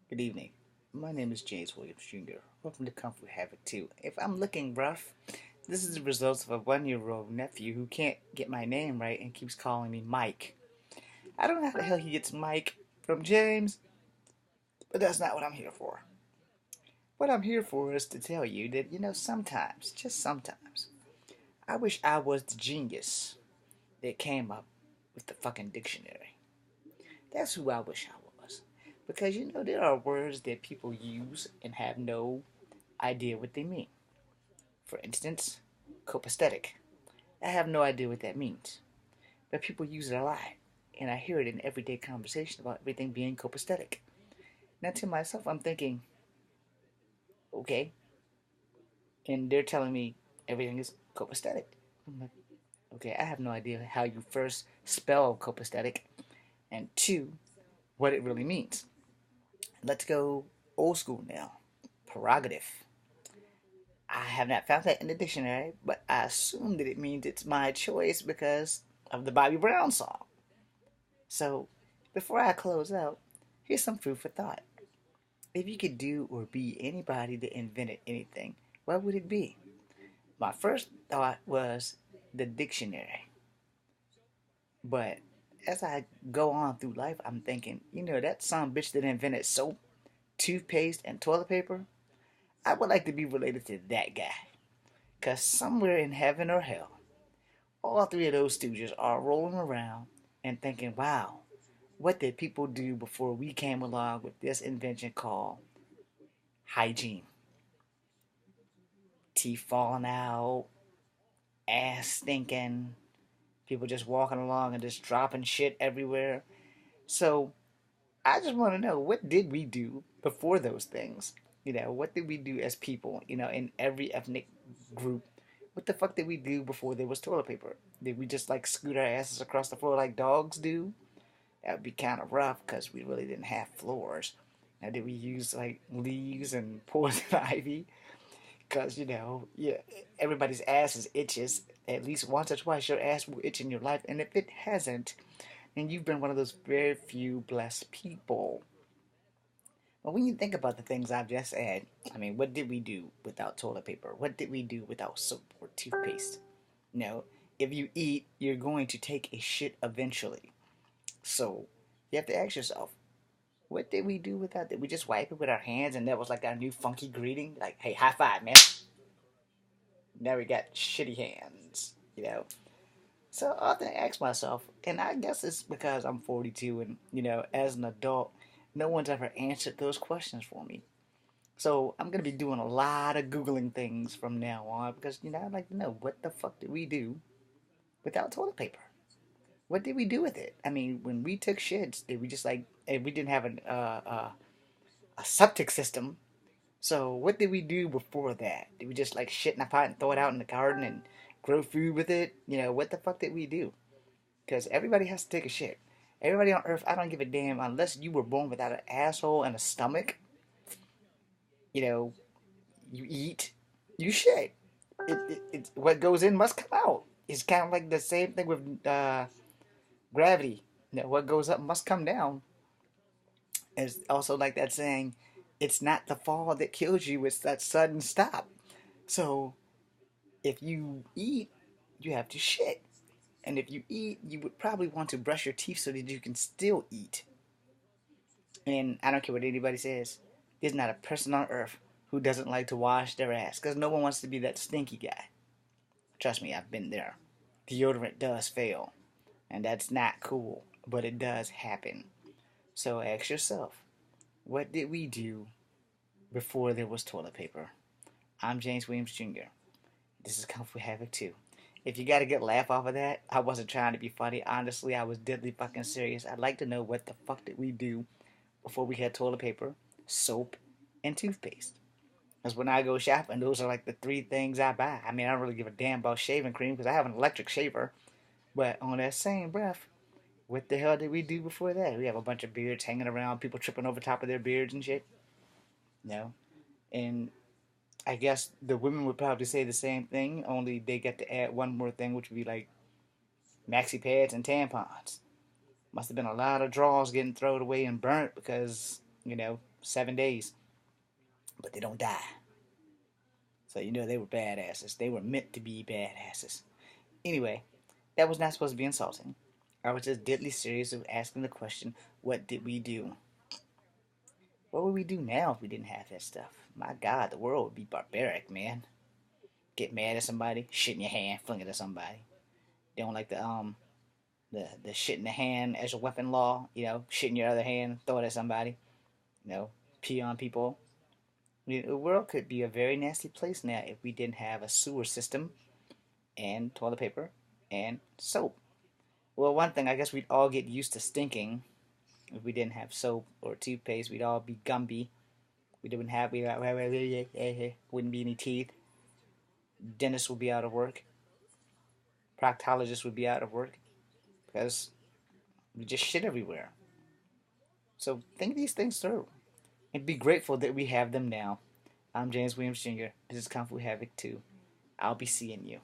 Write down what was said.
Good evening. My name is James Williams Jr. Welcome to Kung Fu Havoc 2. If I'm looking rough, this is the results of a 1-year-old nephew who can't get my name right and keeps calling me Mike. I don't know how the hell he gets Mike from James, but that's not what I'm here for. What I'm here for is to tell you that, sometimes, just sometimes, I wish I was the genius that came up with the fucking dictionary. That's who I wish I was. Because, there are words that people use and have no idea what they mean. For instance, copacetic. I have no idea what that means, but people use it a lot, and I hear it in everyday conversation about everything being copacetic. Now, to myself, I'm thinking, okay, and they're telling me everything is copacetic. I'm like, okay, I have no idea how you first spell copacetic, and two, what it really means. Let's go old school now. Prerogative. I have not found that in the dictionary, but I assume that it means it's my choice because of the Bobby Brown song. So, before I close out, here's some food for thought. If you could do or be anybody that invented anything, what would it be? My first thought was the dictionary. But as I go on through life, I'm thinking, that some bitch that invented soap, toothpaste, and toilet paper, I would like to be related to that guy. Because somewhere in heaven or hell, all three of those stooges are rolling around and thinking, wow, what did people do before we came along with this invention called hygiene? Teeth falling out, ass stinking, people just walking along and just dropping shit everywhere. So I just want to know, what did we do before those things? What did we do as people, in every ethnic group? What the fuck did we do before there was toilet paper? Did we just like scoot our asses across the floor like dogs do? That would be kind of rough because we really didn't have floors. Now, did we use like leaves and poison ivy? Because, yeah, everybody's ass is itches. At least once or twice your ass will itch in your life. And if it hasn't, then you've been one of those very few blessed people. But when you think about the things I've just said, I mean, what did we do without toilet paper? What did we do without soap or toothpaste? If you eat, you're going to take a shit eventually. So you have to ask yourself, what did we do with that? Did we just wipe it with our hands and that was like our new funky greeting? Like, hey, high five, man. Now we got shitty hands. So I often ask myself, and I guess it's because I'm 42 and, as an adult, no one's ever answered those questions for me. So I'm going to be doing a lot of Googling things from now on because, I'd like to know, what the fuck did we do without toilet paper? What did we do with it? I mean, when we took shits, did we just like, if we didn't have a septic system? So what did we do before that? Did we just like shit in a pot and throw it out in the garden and grow food with it? What the fuck did we do? Because everybody has to take a shit. Everybody on Earth, I don't give a damn unless you were born without an asshole and a stomach. You know, you eat, you shit. What goes in must come out. It's kind of like the same thing with gravity. What goes up must come down. It's also like that saying, it's not the fall that kills you, it's that sudden stop. So if you eat, you have to shit. And if you eat, you would probably want to brush your teeth so that you can still eat. And I don't care what anybody says, there's not a person on earth who doesn't like to wash their ass because no one wants to be that stinky guy. Trust me, I've been there. Deodorant does fail, and that's not cool, but it does happen. So ask yourself, what did we do before there was toilet paper? I'm James Williams Jr. This is Kung Fu Havoc 2. If you got a good laugh off of that, I wasn't trying to be funny. Honestly, I was deadly fucking serious. I'd like to know, what the fuck did we do before we had toilet paper, soap, and toothpaste? Because when I go shopping, those are like the three things I buy. I mean, I don't really give a damn about shaving cream because I have an electric shaver. But on that same breath, what the hell did we do before that? We have a bunch of beards hanging around, people tripping over top of their beards and shit. No. And I guess the women would probably say the same thing, only they get to add one more thing, which would be like maxi pads and tampons. Must have been a lot of drawers getting thrown away and burnt because 7 days, but they don't die. So they were badasses. They were meant to be badasses. Anyway, that was not supposed to be insulting. I was just deadly serious of asking the question, what did we do? What would we do now if we didn't have that stuff? My God, the world would be barbaric, man. Get mad at somebody, shit in your hand, fling it at somebody. They don't like the shit in the hand as a weapon law. Shit in your other hand, throw it at somebody. Pee on people. The world could be a very nasty place now if we didn't have a sewer system and toilet paper and soap. Well, one thing, I guess we'd all get used to stinking if we didn't have soap or toothpaste. We'd all be Gumby. Wouldn't be any teeth. Dentists would be out of work. Proctologists would be out of work because we just shit everywhere. So think these things through and be grateful that we have them now. I'm James Williams Jr. This is Kung Fu Havoc 2. I'll be seeing you.